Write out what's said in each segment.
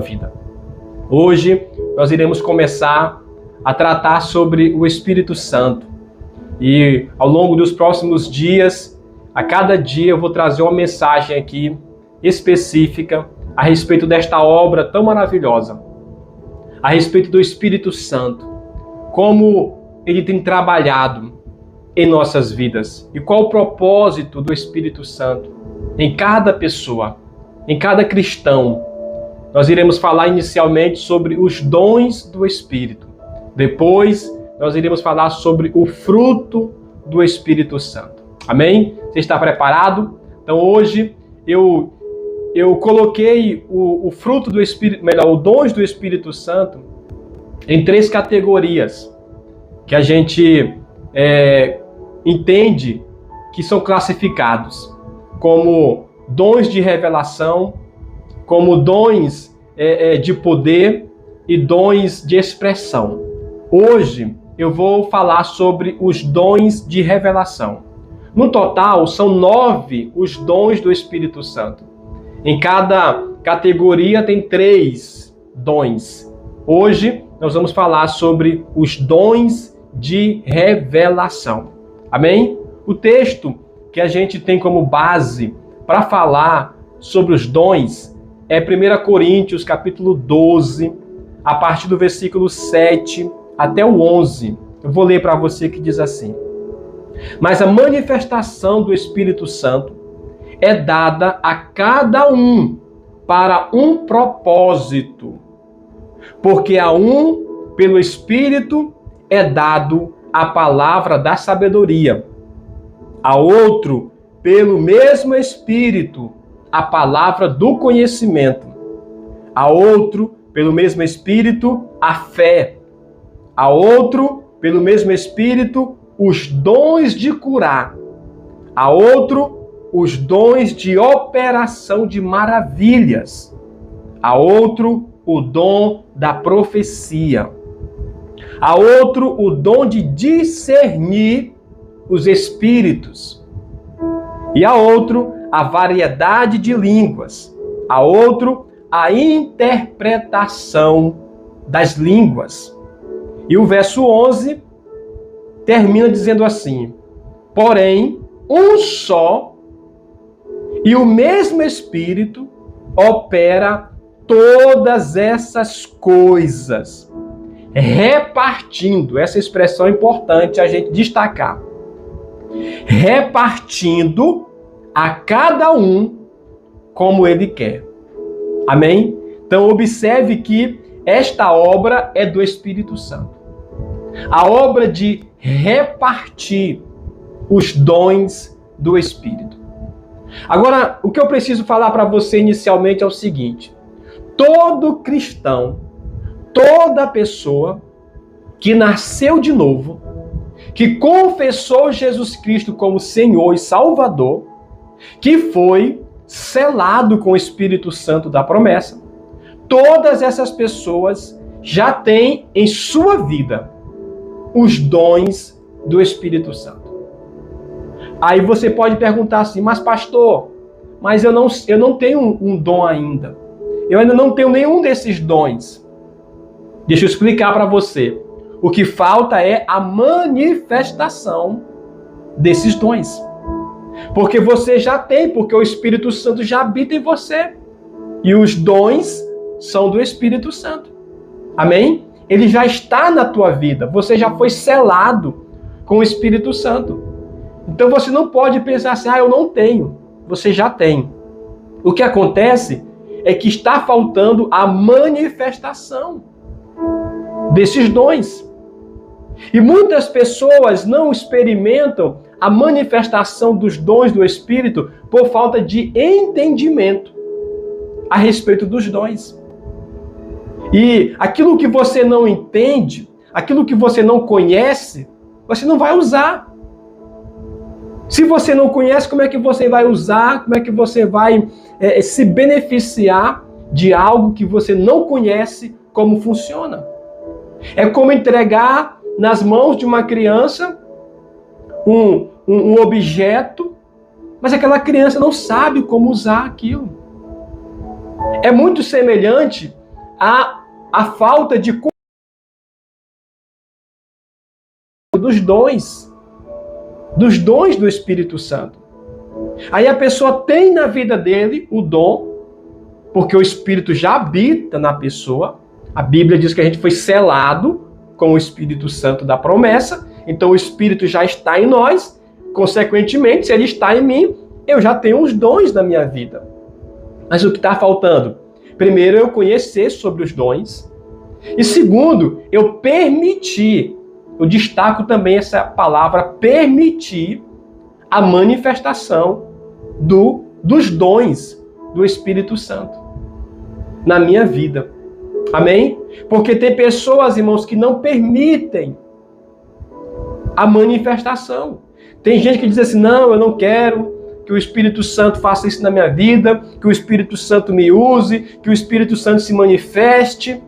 vida. Hoje nós iremos começar a tratar sobre o Espírito Santo. E ao longo dos próximos dias, a cada dia eu vou trazer uma mensagem aqui específica a respeito desta obra tão maravilhosa, a respeito do Espírito Santo, como ele tem trabalhado em nossas vidas e qual o propósito do Espírito Santo em cada pessoa, em cada cristão. Nós iremos falar inicialmente sobre os dons do Espírito. Depois, nós iremos falar sobre o fruto do Espírito Santo. Amém? Você está preparado? Então hoje eu coloquei o fruto do Espírito, melhor, os dons do Espírito Santo em 3 categorias que a gente entende que são classificados como dons de revelação, como dons de poder e dons de expressão. Hoje eu vou falar sobre os dons de revelação. No total, são 9 os dons do Espírito Santo. Em cada categoria tem 3 dons. Hoje nós vamos falar sobre os dons de revelação. Amém? O texto que a gente tem como base para falar sobre os dons é 1 Coríntios, capítulo 12, a partir do versículo 7 até o 11. Eu vou ler para você que diz assim: mas a manifestação do Espírito Santo é dada a cada um para um propósito, porque a um, pelo Espírito, é dado a palavra da sabedoria, a outro, pelo mesmo Espírito, a palavra do conhecimento, a outro, pelo mesmo Espírito, a fé, a outro, pelo mesmo Espírito, os dons de curar, a outro, os dons de operação de maravilhas, a outro, o dom da profecia, a outro, o dom de discernir os espíritos, e a outro, a variedade de línguas, a outro, a interpretação das línguas. E o verso 11 termina dizendo assim: porém, um só e o mesmo Espírito opera todas essas coisas, repartindo, essa expressão é importante a gente destacar, repartindo a cada um como ele quer. Amém? Então observe que esta obra é do Espírito Santo. A obra de repartir os dons do Espírito. Agora, o que eu preciso falar para você inicialmente é o seguinte: todo cristão, toda pessoa que nasceu de novo, que confessou Jesus Cristo como Senhor e Salvador, que foi selado com o Espírito Santo da promessa, todas essas pessoas já têm em sua vida os dons do Espírito Santo. Aí você pode perguntar assim: mas pastor, mas eu não tenho um dom ainda. Eu ainda não tenho nenhum desses dons. Deixa eu explicar para você. O que falta é a manifestação desses dons. Porque você já tem, porque o Espírito Santo já habita em você. E os dons são do Espírito Santo. Amém? Ele já está na tua vida. Você já foi selado com o Espírito Santo. Então você não pode pensar assim: eu não tenho. Você já tem. O que acontece é que está faltando a manifestação desses dons. E muitas pessoas não experimentam a manifestação dos dons do Espírito por falta de entendimento a respeito dos dons. E aquilo que você não entende, aquilo que você não conhece, você não vai usar. Se você não conhece, como é que você vai usar? Como é que você vai se beneficiar de algo que você não conhece como funciona? É como entregar nas mãos de uma criança um objeto, mas aquela criança não sabe como usar aquilo. É muito semelhante a falta de dos dons do Espírito Santo. Aí a pessoa tem na vida dele o dom, porque o Espírito já habita na pessoa. A Bíblia diz que a gente foi selado com o Espírito Santo da promessa, então o Espírito já está em nós, consequentemente, se ele está em mim, eu já tenho os dons da minha vida. Mas o que está faltando? Primeiro, eu conhecer sobre os dons, e segundo, eu permitir, eu destaco também essa palavra, permitir a manifestação dos dons do Espírito Santo na minha vida. Amém? Porque tem pessoas, irmãos, que não permitem a manifestação. Tem gente que diz assim, não, eu não quero que o Espírito Santo faça isso na minha vida, que o Espírito Santo me use, que o Espírito Santo se manifeste.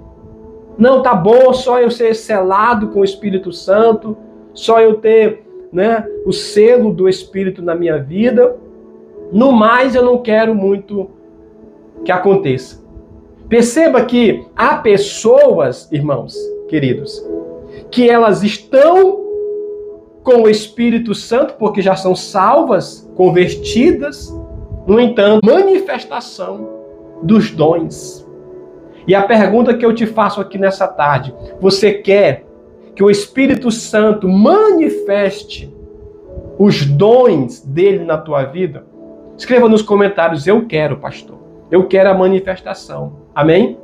Não, tá bom, só eu ser selado com o Espírito Santo, só eu ter, o selo do Espírito na minha vida. No mais, eu não quero muito que aconteça. Perceba que há pessoas, irmãos, queridos, que elas estão com o Espírito Santo porque já são salvas, convertidas, no entanto, manifestação dos dons. E a pergunta que eu te faço aqui nessa tarde, você quer que o Espírito Santo manifeste os dons dele na tua vida? Escreva nos comentários, eu quero, pastor. Eu quero a manifestação. Amém?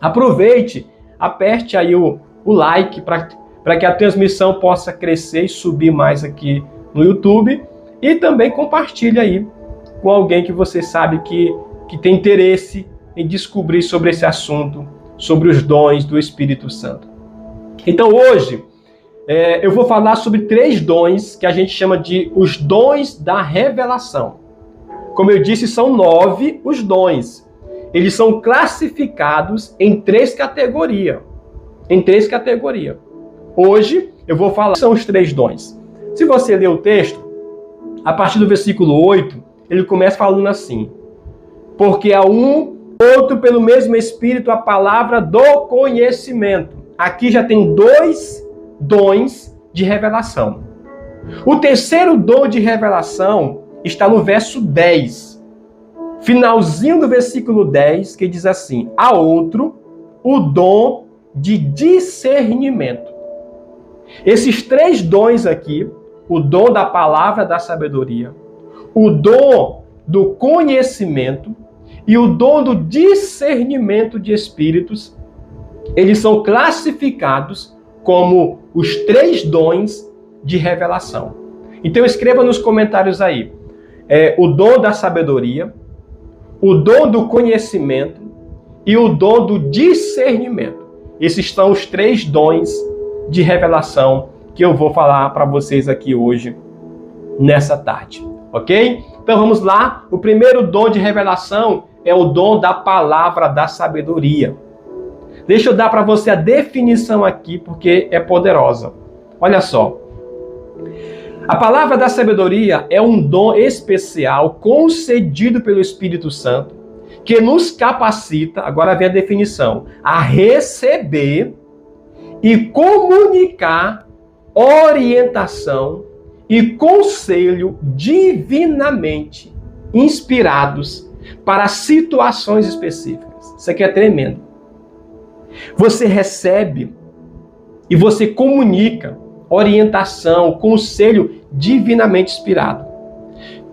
Aproveite, aperte aí o like para que a transmissão possa crescer e subir mais aqui no YouTube. E também compartilhe aí com alguém que você sabe que tem interesse em descobrir sobre esse assunto, sobre os dons do Espírito Santo. Então hoje, eu vou falar sobre 3 dons que a gente chama de os dons da revelação. Como eu disse, são 9 os dons. Eles são classificados em 3 categorias. Hoje eu vou falar são os 3 dons. Se você ler o texto, a partir do versículo 8, ele começa falando assim: porque há outro pelo mesmo Espírito a palavra do conhecimento. Aqui já tem 2 dons de revelação. O terceiro dom de revelação está no verso 10. Finalzinho do versículo 10, que diz assim: há outro, o dom de discernimento. Esses 3 dons aqui, o dom da palavra da sabedoria, o dom do conhecimento e o dom do discernimento de espíritos, eles são classificados como os 3 dons de revelação. Então escreva nos comentários aí, o dom da sabedoria, o dom do conhecimento e o dom do discernimento. Esses são os 3 dons de revelação que eu vou falar para vocês aqui hoje, nessa tarde. Ok? Então vamos lá. O primeiro dom de revelação é o dom da palavra da sabedoria. Deixa eu dar para você a definição aqui, porque é poderosa. Olha só. A palavra da sabedoria é um dom especial concedido pelo Espírito Santo, que nos capacita, agora vem a definição, a receber e comunicar orientação e conselho divinamente inspirados para situações específicas. Isso aqui é tremendo. Você recebe e você comunica orientação, conselho divinamente inspirado.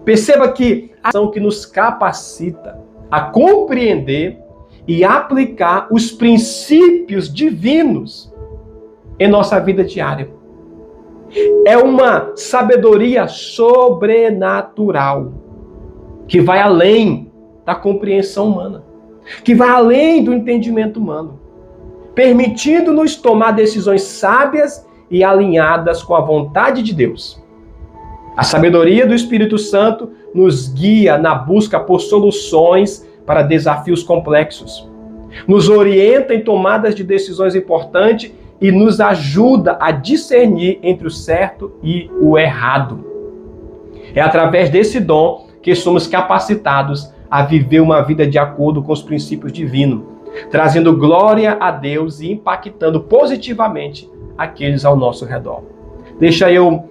Perceba que a ação que nos capacita a compreender e aplicar os princípios divinos em nossa vida diária. É uma sabedoria sobrenatural que vai além da compreensão humana, que vai além do entendimento humano, permitindo-nos tomar decisões sábias e alinhadas com a vontade de Deus. A sabedoria do Espírito Santo nos guia na busca por soluções para desafios complexos, nos orienta em tomadas de decisões importantes e nos ajuda a discernir entre o certo e o errado. É através desse dom que somos capacitados a viver uma vida de acordo com os princípios divinos, trazendo glória a Deus e impactando positivamente aqueles ao nosso redor. Deixa eu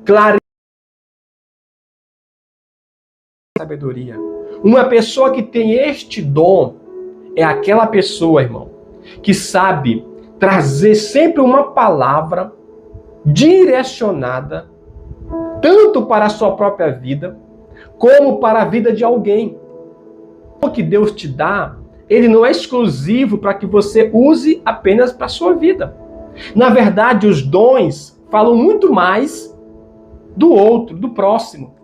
clarear a sabedoria. Uma pessoa que tem este dom é aquela pessoa, irmão, que sabe trazer sempre uma palavra direcionada tanto para a sua própria vida como para a vida de alguém. O que Deus te dá, ele não é exclusivo para que você use apenas para a sua vida. Na verdade, os dons falam muito mais do outro, do próximo.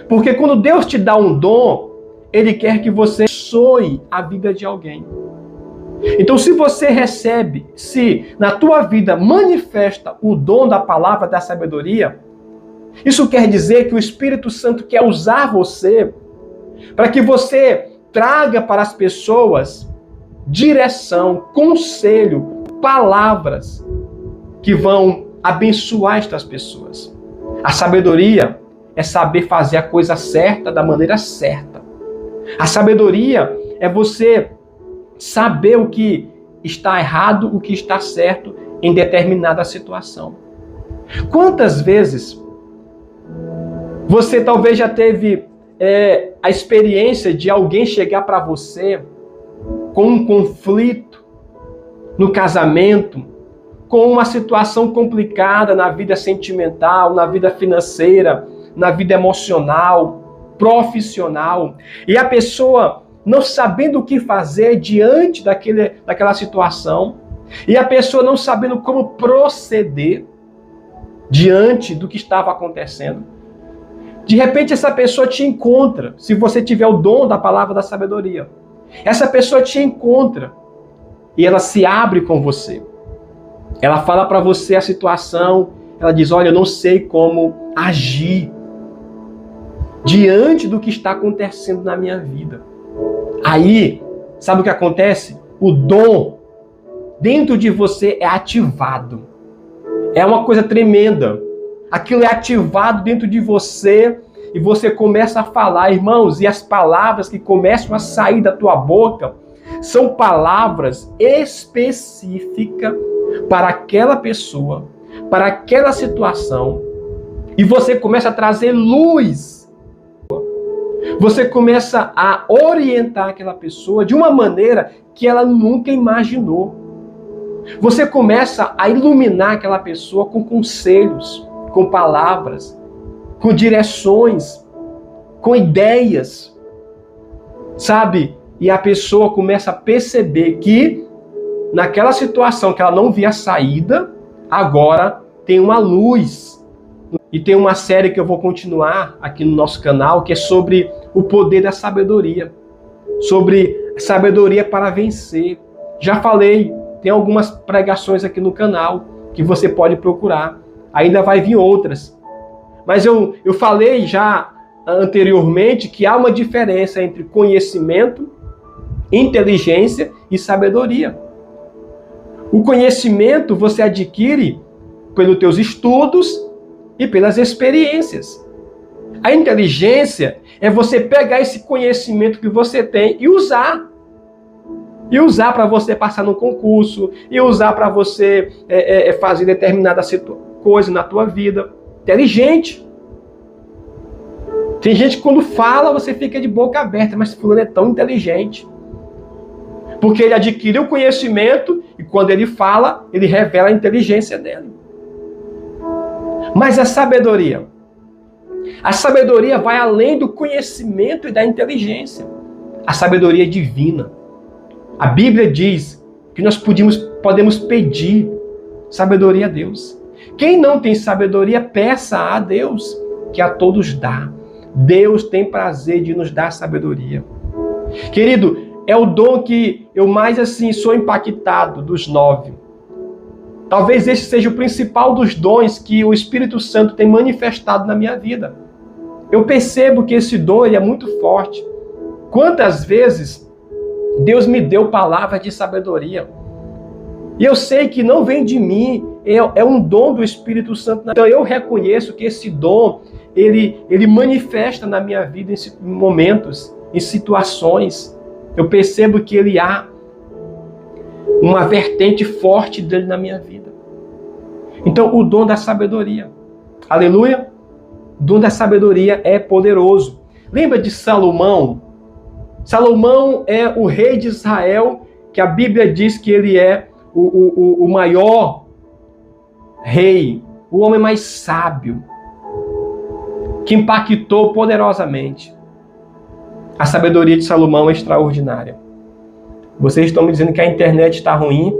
Porque quando Deus te dá um dom, ele quer que você abençoe a vida de alguém. Então, se você recebe, se na tua vida manifesta o dom da palavra da sabedoria, isso quer dizer que o Espírito Santo quer usar você para que você traga para as pessoas direção, conselho, palavras que vão abençoar estas pessoas. A sabedoria é saber fazer a coisa certa da maneira certa. A sabedoria é você saber o que está errado, o que está certo em determinada situação. Quantas vezes você talvez já teve a experiência de alguém chegar para você com um conflito no casamento, com uma situação complicada na vida sentimental, na vida financeira, na vida emocional, profissional, e a pessoa não sabendo o que fazer diante daquela situação, e a pessoa não sabendo como proceder diante do que estava acontecendo. De repente essa pessoa te encontra, se você tiver o dom da palavra da sabedoria. Essa pessoa te encontra e ela se abre com você. Ela fala para você a situação, ela diz, olha, eu não sei como agir diante do que está acontecendo na minha vida. Aí, sabe o que acontece? O dom dentro de você é ativado. É uma coisa tremenda. Aquilo é ativado dentro de você e você começa a falar, irmãos, e as palavras que começam a sair da tua boca são palavras específicas para aquela pessoa, para aquela situação, e você começa a trazer luz. Você começa a orientar aquela pessoa de uma maneira que ela nunca imaginou. Você começa a iluminar aquela pessoa com conselhos, com palavras, com direções, com ideias, sabe? E a pessoa começa a perceber que naquela situação que ela não via saída, agora tem uma luz. E tem uma série que eu vou continuar aqui no nosso canal, que é sobre o poder da sabedoria, sobre sabedoria para vencer. Já falei, tem algumas pregações aqui no canal que você pode procurar. Ainda vai vir outras. Mas eu falei já anteriormente que há uma diferença entre conhecimento, inteligência e sabedoria. O conhecimento você adquire pelos teus estudos e pelas experiências. A inteligência é você pegar esse conhecimento que você tem e usar. E usar para você passar no concurso, e usar para você fazer determinada coisa na tua vida. Inteligente. Tem gente que quando fala, você fica de boca aberta, mas fulano é tão inteligente. Porque ele adquiriu o conhecimento e quando ele fala, ele revela a inteligência dele. Mas a sabedoria vai além do conhecimento e da inteligência. A sabedoria é divina. A Bíblia diz que nós podemos pedir sabedoria a Deus. Quem não tem sabedoria, peça a Deus, que a todos dá. Deus tem prazer de nos dar sabedoria. Querido, é o dom que eu mais sou impactado dos 9. Talvez esse seja o principal dos dons que o Espírito Santo tem manifestado na minha vida. Eu percebo que esse dom é muito forte. Quantas vezes Deus me deu palavras de sabedoria. E eu sei que não vem de mim, é um dom do Espírito Santo. Então eu reconheço que esse dom, ele manifesta na minha vida em momentos, em situações. Eu percebo que ele há uma vertente forte dele na minha vida. Então, o dom da sabedoria. Aleluia! O dom da sabedoria é poderoso. Lembra de Salomão? Salomão é o rei de Israel, que a Bíblia diz que ele é o maior rei, o homem mais sábio, que impactou poderosamente. A sabedoria de Salomão é extraordinária. Vocês estão me dizendo que a internet está ruim?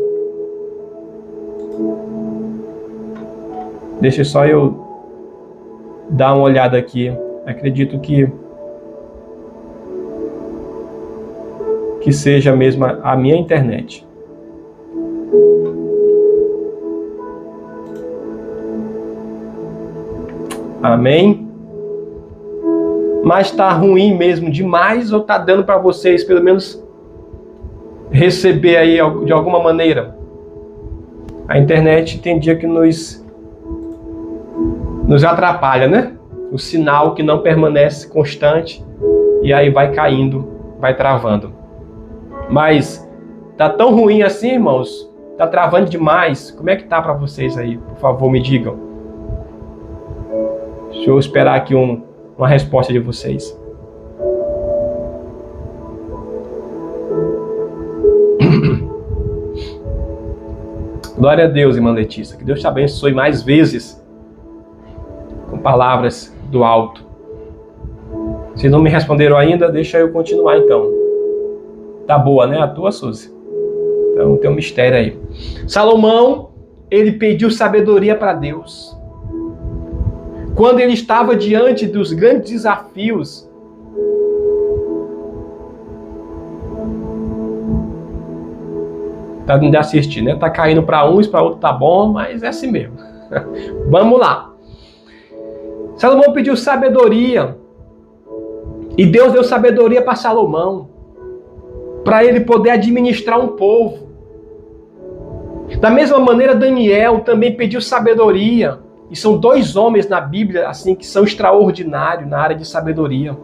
Deixa só eu dar uma olhada aqui. Acredito que seja mesmo a minha internet. Amém? Mas está ruim mesmo demais ou está dando para vocês pelo menos receber aí de alguma maneira? A internet tem dia que nos atrapalha, né? O sinal que não permanece constante e aí vai caindo, vai travando. Mas tá tão ruim assim, irmãos? Tá travando demais? Como é que tá para vocês aí? Por favor, me digam. Deixa eu esperar aqui uma resposta de vocês. Glória a Deus, irmã Letícia. Que Deus te abençoe mais vezes com palavras do alto. Se não me responderam ainda, deixa eu continuar então. Tá boa, né? A tua, Suzy? Então tem um mistério aí. Salomão, ele pediu sabedoria para Deus. Quando ele estava diante dos grandes desafios, tá dando de assistir, né? Tá caindo para uns, para outros tá bom, mas é assim mesmo. Vamos lá. Salomão pediu sabedoria. E Deus deu sabedoria para Salomão, para ele poder administrar um povo. Da mesma maneira, Daniel também pediu sabedoria. E são dois homens na Bíblia assim que são extraordinários na área de sabedoria.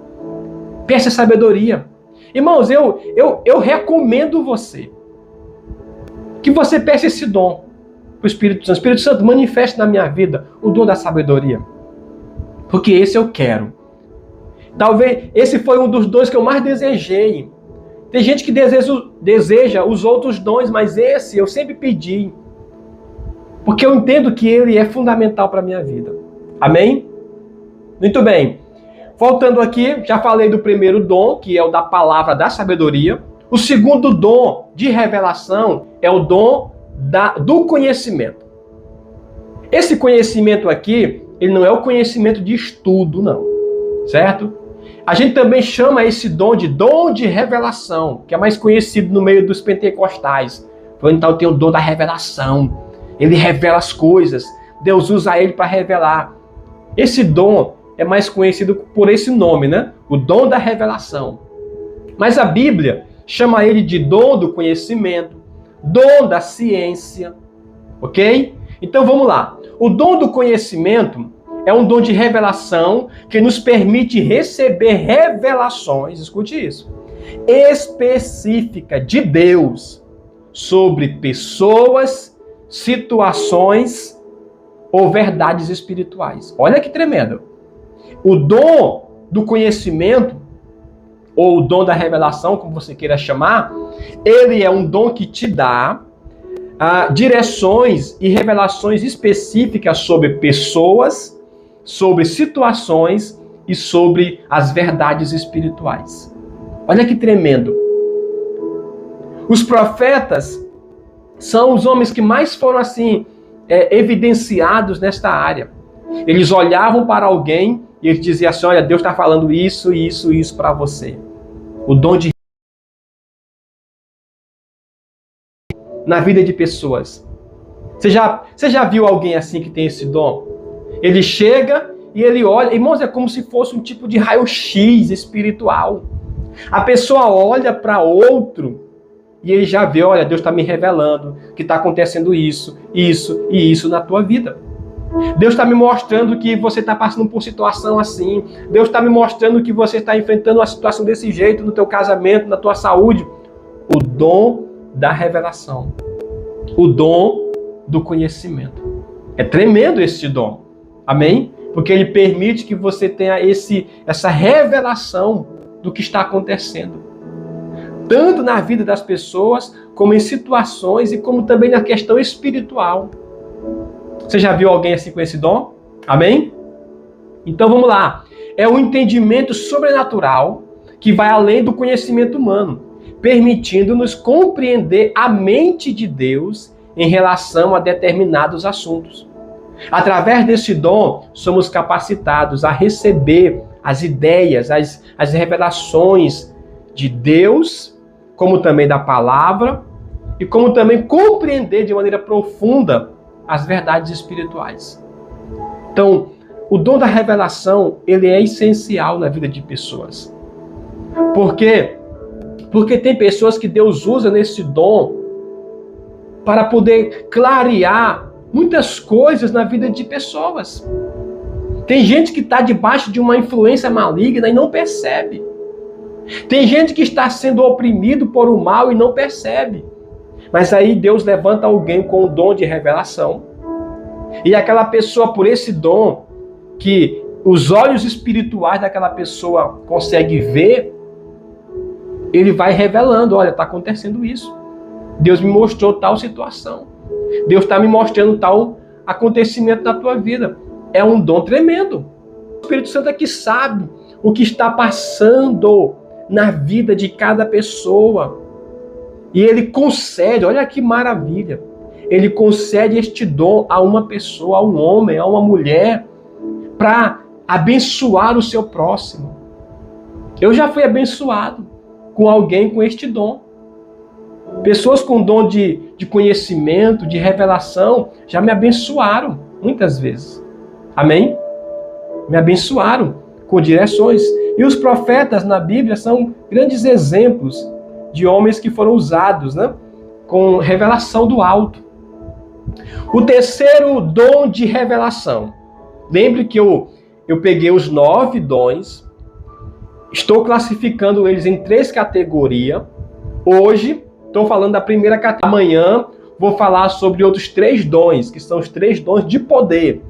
Peça sabedoria. Irmãos, eu recomendo você que você peça esse dom para o Espírito Santo. Espírito Santo, manifeste na minha vida o dom da sabedoria. Porque esse eu quero. Talvez esse foi um dos dons que eu mais desejei. Tem gente que deseja os outros dons, mas esse eu sempre pedi. Porque eu entendo que ele é fundamental para a minha vida. Amém? Muito bem. Voltando aqui, já falei do primeiro dom, que é o da palavra da sabedoria. O segundo dom de revelação é o dom do conhecimento. Esse conhecimento aqui, ele não é o conhecimento de estudo, não. Certo? A gente também chama esse dom de revelação, que é mais conhecido no meio dos pentecostais. Então tem o dom da revelação. Ele revela as coisas. Deus usa ele para revelar. Esse dom é mais conhecido por esse nome, né? O dom da revelação. Mas a Bíblia chama ele de dom do conhecimento, dom da ciência. Ok? Então vamos lá. O dom do conhecimento é um dom de revelação que nos permite receber revelações, escute isso, específica de Deus sobre pessoas, situações ou verdades espirituais. Olha que tremendo. O dom do conhecimento, ou o dom da revelação, como você queira chamar, ele é um dom que te dá direções e revelações específicas sobre pessoas, sobre situações e sobre as verdades espirituais. Olha que tremendo. Os profetas são os homens que mais foram assim evidenciados nesta área. Eles olhavam para alguém e eles diziam assim: olha, Deus está falando isso, isso, isso para você. O dom de na vida de pessoas. Você já viu alguém assim que tem esse dom? Ele chega e ele olha, irmãos, é como se fosse um tipo de raio-x espiritual. A pessoa olha para outro e ele já vê, olha, Deus está me revelando que está acontecendo isso, isso e isso na tua vida. Deus está me mostrando que você está passando por situação assim. Deus está me mostrando que você está enfrentando uma situação desse jeito no teu casamento, na tua saúde. O dom da revelação, o dom do conhecimento. É tremendo esse dom, amém? Porque ele permite que você tenha essa revelação do que está acontecendo, tanto na vida das pessoas, como em situações e como também na questão espiritual. Você já viu alguém assim com esse dom? Amém? Então vamos lá. É um entendimento sobrenatural que vai além do conhecimento humano, permitindo-nos compreender a mente de Deus em relação a determinados assuntos. Através desse dom, somos capacitados a receber as ideias, as revelações de Deus, como também da palavra, e como também compreender de maneira profunda as verdades espirituais. Então, o dom da revelação, ele é essencial na vida de pessoas. Por quê? Porque tem pessoas que Deus usa nesse dom para poder clarear muitas coisas na vida de pessoas. Tem gente que está debaixo de uma influência maligna e não percebe. Tem gente que está sendo oprimido por o mal e não percebe. Mas aí Deus levanta alguém com o dom de revelação. E aquela pessoa, por esse dom, que os olhos espirituais daquela pessoa conseguem ver, ele vai revelando, olha, está acontecendo isso. Deus me mostrou tal situação. Deus está me mostrando tal acontecimento na tua vida. É um dom tremendo. O Espírito Santo é que sabe o que está passando na vida de cada pessoa. E ele concede, olha que maravilha, ele concede este dom a uma pessoa, a um homem, a uma mulher, para abençoar o seu próximo. Eu já fui abençoado com alguém com este dom. Pessoas com dom de conhecimento, de revelação, já me abençoaram muitas vezes. Amém? Me abençoaram com direções. E os profetas na Bíblia são grandes exemplos de homens que foram usados, né, com revelação do alto. O terceiro dom de revelação. Lembre que eu peguei os 9 dons, estou classificando eles em 3 categorias. Hoje, estou falando da primeira categoria. Amanhã, vou falar sobre outros 3 dons, que são os 3 dons de poder.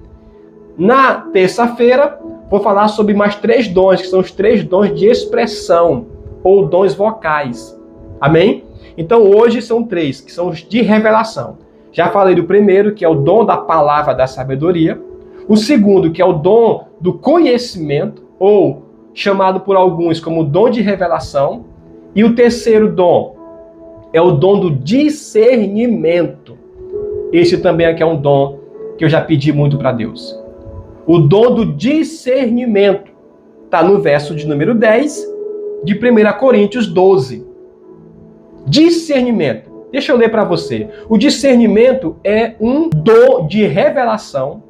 Na terça-feira, vou falar sobre mais 3 dons, que são os 3 dons de expressão, ou dons vocais. Amém? Então, hoje são 3, que são os de revelação. Já falei do primeiro, que é o dom da palavra da sabedoria. O segundo, que é o dom do conhecimento, ou chamado por alguns como dom de revelação. E o terceiro dom é o dom do discernimento. Esse também aqui é um dom que eu já pedi muito para Deus. O dom do discernimento está no verso de número 10 de 1 Coríntios 12. Discernimento. Deixa eu ler para você. O discernimento é um dom de revelação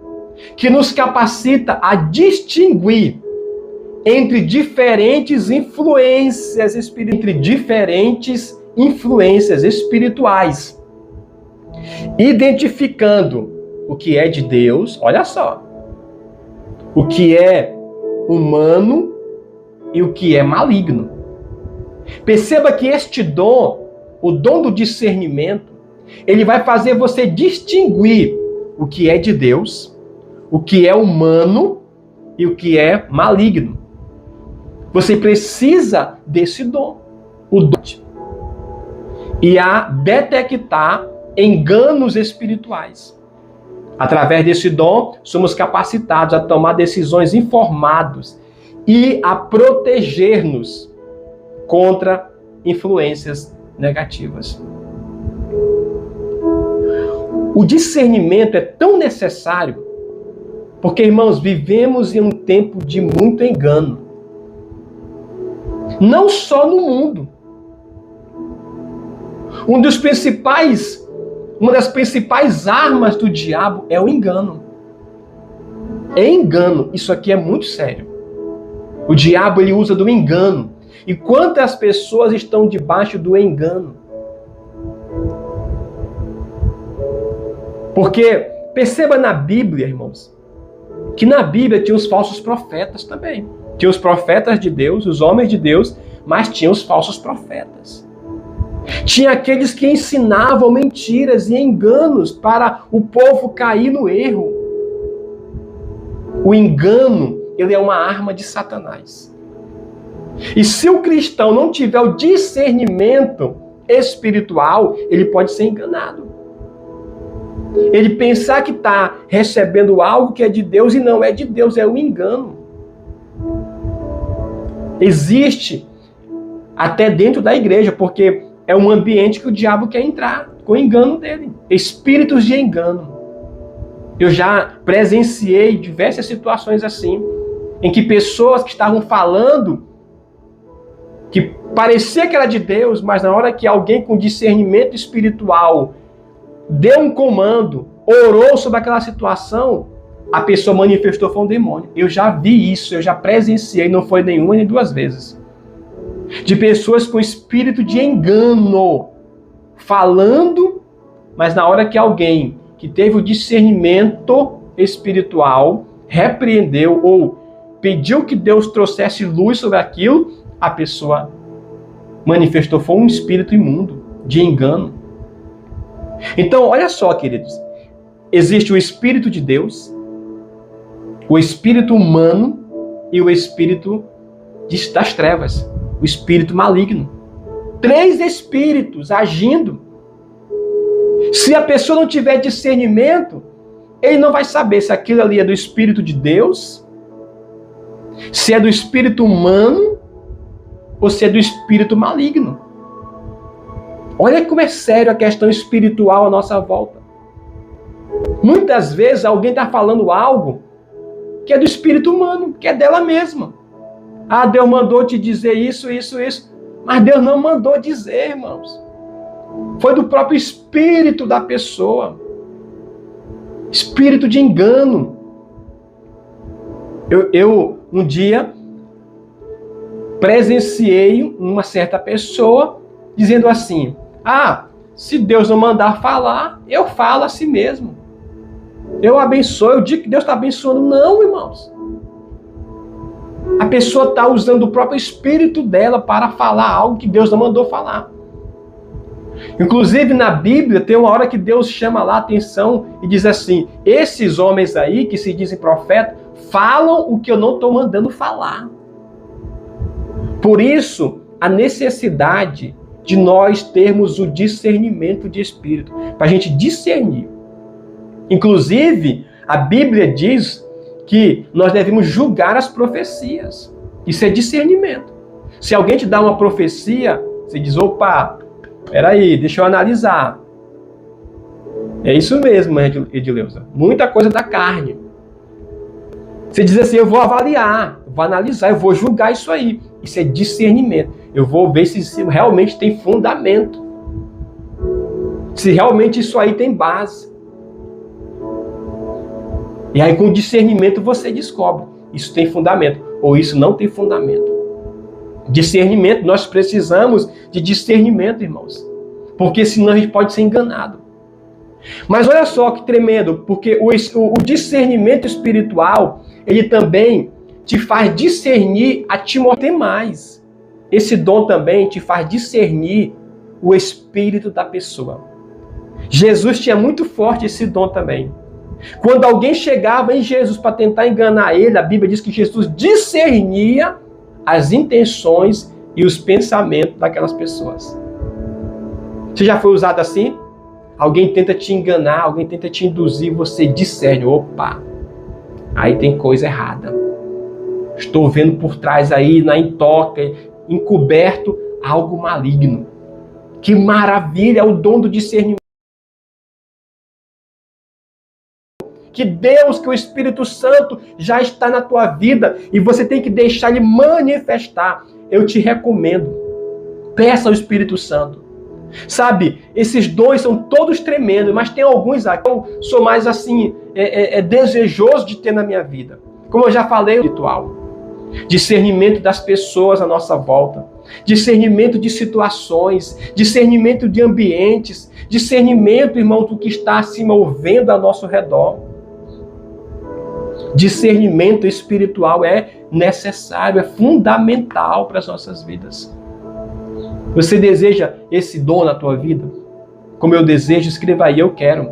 que nos capacita a distinguir entre diferentes influências espirituais, identificando o que é de Deus, olha só, o que é humano e o que é maligno. Perceba que este dom, o dom do discernimento, ele vai fazer você distinguir o que é de Deus, o que é humano e o que é maligno. Você precisa desse dom, o dom, e a detectar enganos espirituais. Através desse dom, somos capacitados a tomar decisões informadas e a proteger-nos contra influências negativas. O discernimento é tão necessário porque, irmãos, vivemos em um tempo de muito engano. Não só no mundo. Uma das principais armas do diabo é o engano. É engano. Isso aqui é muito sério. O diabo, ele usa do engano. E quantas pessoas estão debaixo do engano? Porque, perceba na Bíblia, irmãos, que na Bíblia tinha os falsos profetas também. Tinha os profetas de Deus, os homens de Deus, mas tinha os falsos profetas. Tinha aqueles que ensinavam mentiras e enganos para o povo cair no erro. O engano, ele é uma arma de Satanás. E se o cristão não tiver o discernimento espiritual, ele pode ser enganado. Ele pensar que está recebendo algo que é de Deus e não é de Deus, é um engano. Existe até dentro da igreja, porque é um ambiente que o diabo quer entrar com o engano dele. Espíritos de engano. Eu já presenciei diversas situações assim, em que pessoas que estavam falando que parecia que era de Deus, mas na hora que alguém com discernimento espiritual deu um comando, orou sobre aquela situação, a pessoa manifestou foi um demônio. Eu já vi isso, eu já presenciei, não foi nenhuma nem duas vezes. De pessoas com espírito de engano, falando, mas na hora que alguém que teve o discernimento espiritual repreendeu ou pediu que Deus trouxesse luz sobre aquilo, a pessoa manifestou foi um espírito imundo, de engano. Então, olha só, queridos, existe o Espírito de Deus, o espírito humano e o espírito das trevas, o espírito maligno. 3 espíritos agindo. Se a pessoa não tiver discernimento, ele não vai saber se aquilo ali é do Espírito de Deus, se é do espírito humano ou se é do espírito maligno. Olha como é sério a questão espiritual à nossa volta. Muitas vezes alguém está falando algo que é do espírito humano, que é dela mesma. Ah, Deus mandou te dizer isso, isso, isso. Mas Deus não mandou dizer, irmãos. Foi do próprio espírito da pessoa. Espírito de engano. Eu um dia presenciei uma certa pessoa dizendo assim: ah, se Deus não mandar falar, eu falo a si mesmo. Eu abençoo, eu digo que Deus está abençoando. Não, irmãos. A pessoa está usando o próprio espírito dela para falar algo que Deus não mandou falar. Inclusive na Bíblia tem uma hora que Deus chama lá a atenção e diz assim: esses homens aí que se dizem profetas falam o que eu não estou mandando falar. Por isso, a necessidade de nós termos o discernimento de espírito, para a gente discernir. Inclusive, a Bíblia diz que nós devemos julgar as profecias. Isso é discernimento. Se alguém te dá uma profecia, você diz: opa, peraí, deixa eu analisar. É isso mesmo, Edileuza. Muita coisa da carne. Você diz assim: eu vou avaliar, vou analisar, eu vou julgar isso aí. Isso é discernimento. Eu vou ver se realmente tem fundamento. Se realmente isso aí tem base. E aí com discernimento você descobre. Isso tem fundamento ou isso não tem fundamento. Discernimento, nós precisamos de discernimento, irmãos. Porque senão a gente pode ser enganado. Mas olha só que tremendo, porque o discernimento espiritual, ele também te faz discernir a Timóteo mais. Esse dom também te faz discernir o espírito da pessoa. Jesus tinha muito forte esse dom também. Quando alguém chegava em Jesus para tentar enganar ele, a Bíblia diz que Jesus discernia as intenções e os pensamentos daquelas pessoas. Você já foi usado assim? Alguém tenta te enganar, alguém tenta te induzir, você discerne: opa, aí tem coisa errada. Estou vendo por trás aí, na intoca, encoberto, algo maligno. Que maravilha, é o dom do discernimento. Que Deus, que o Espírito Santo já está na tua vida e você tem que deixar ele manifestar. Eu te recomendo, peça ao Espírito Santo. Sabe, esses dons são todos tremendos, mas tem alguns aqui que eu sou mais assim, desejoso de ter na minha vida. Como eu já falei, espiritual. Discernimento das pessoas à nossa volta. Discernimento de situações, discernimento de ambientes, discernimento, irmão, do que está se movendo ao nosso redor. Discernimento espiritual é necessário, é fundamental para as nossas vidas. Você deseja esse dom na tua vida? Como eu desejo, escreva aí, eu quero.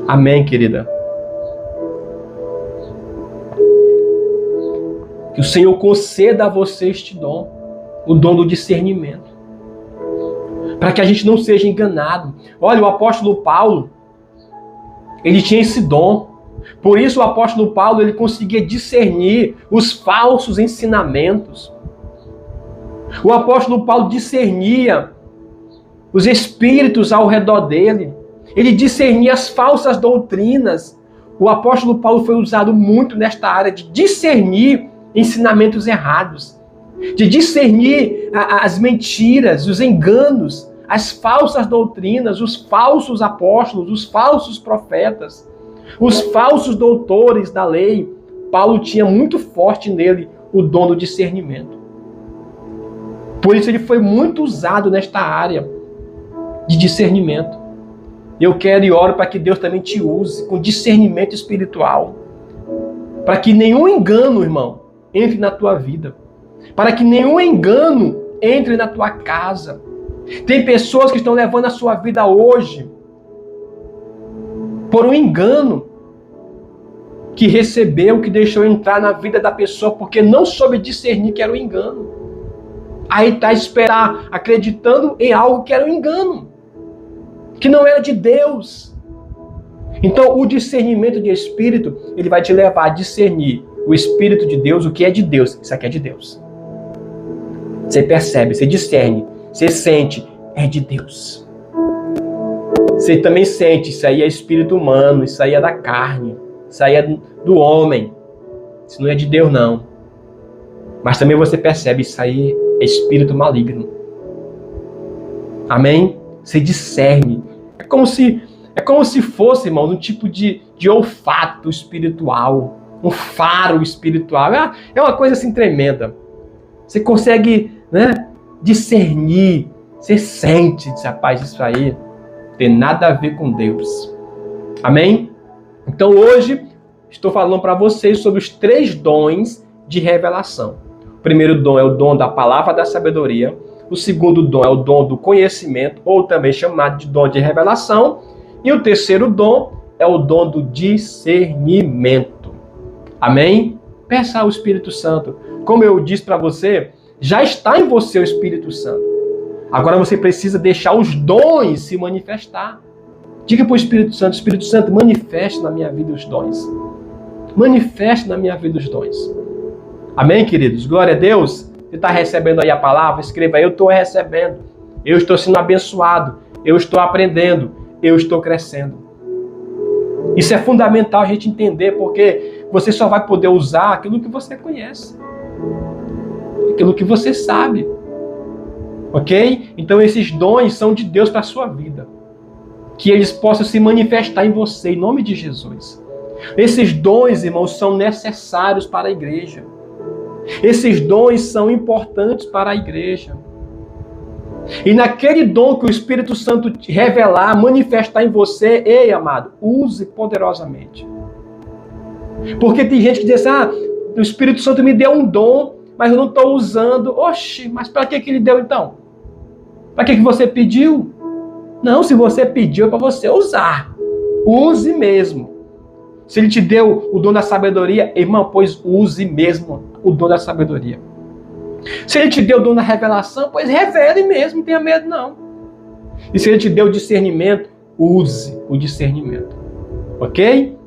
Amém, querida? Que o Senhor conceda a você este dom, o dom do discernimento, para que a gente não seja enganado. Olha, o apóstolo Paulo, ele tinha esse dom. Por isso o apóstolo Paulo, ele conseguia discernir os falsos ensinamentos. O apóstolo Paulo discernia os espíritos ao redor dele. Ele discernia as falsas doutrinas. O apóstolo Paulo foi usado muito nesta área de discernir ensinamentos errados, de discernir as mentiras, os enganos, as falsas doutrinas, os falsos apóstolos, os falsos profetas, os falsos doutores da lei. Paulo tinha muito forte nele o dom do discernimento. Por isso ele foi muito usado nesta área de discernimento. Eu quero e oro para que Deus também te use com discernimento espiritual, para que nenhum engano, irmão, entre na tua vida, para que nenhum engano entre na tua casa. Tem pessoas que estão levando a sua vida hoje por um engano que recebeu, que deixou entrar na vida da pessoa porque não soube discernir que era um engano. Aí está esperar, acreditando em algo que era um engano, que não era de Deus. Então o discernimento de espírito, ele vai te levar a discernir o Espírito de Deus, o que é de Deus. Isso aqui é de Deus. Você percebe, você discerne, você sente, é de Deus. Você também sente, isso aí é espírito humano, isso aí é da carne, isso aí é do homem. Isso não é de Deus, não. Mas também você percebe, isso aí é espírito maligno. Amém? Você discerne. É como se fosse, irmão, um tipo de olfato espiritual, um faro espiritual. É uma coisa assim tremenda. Você consegue, discernir, você sente, rapaz, isso aí tem nada a ver com Deus. Amém? Então hoje estou falando para vocês sobre os 3 dons de revelação. O primeiro dom é o dom da palavra da sabedoria. O segundo dom é o dom do conhecimento, ou também chamado de dom de revelação. E o terceiro dom é o dom do discernimento. Amém? Peça ao Espírito Santo. Como eu disse para você, já está em você o Espírito Santo. Agora você precisa deixar os dons se manifestar. Diga para o Espírito Santo, manifeste na minha vida os dons. Manifeste na minha vida os dons. Amém, queridos? Glória a Deus. Você está recebendo aí a palavra? Escreva aí, eu estou recebendo. Eu estou sendo abençoado. Eu estou aprendendo. Eu estou crescendo. Isso é fundamental a gente entender, porque você só vai poder usar aquilo que você conhece. Aquilo que você sabe. Ok? Então esses dons são de Deus para a sua vida. Que eles possam se manifestar em você, em nome de Jesus. Esses dons, irmãos, são necessários para a igreja. Esses dons são importantes para a igreja. E naquele dom que o Espírito Santo te revelar, manifestar em você, ei, amado, use poderosamente. Porque tem gente que diz o Espírito Santo me deu um dom, mas eu não estou usando. Oxe, mas para que ele deu então? Para que você pediu? Não, se você pediu é para você usar. Use mesmo. Se ele te deu o dom da sabedoria, irmão, pois use mesmo o dom da sabedoria. Se ele te deu o dom da revelação, pois revele mesmo, não tenha medo não. E se ele te deu o discernimento, use o discernimento. Ok?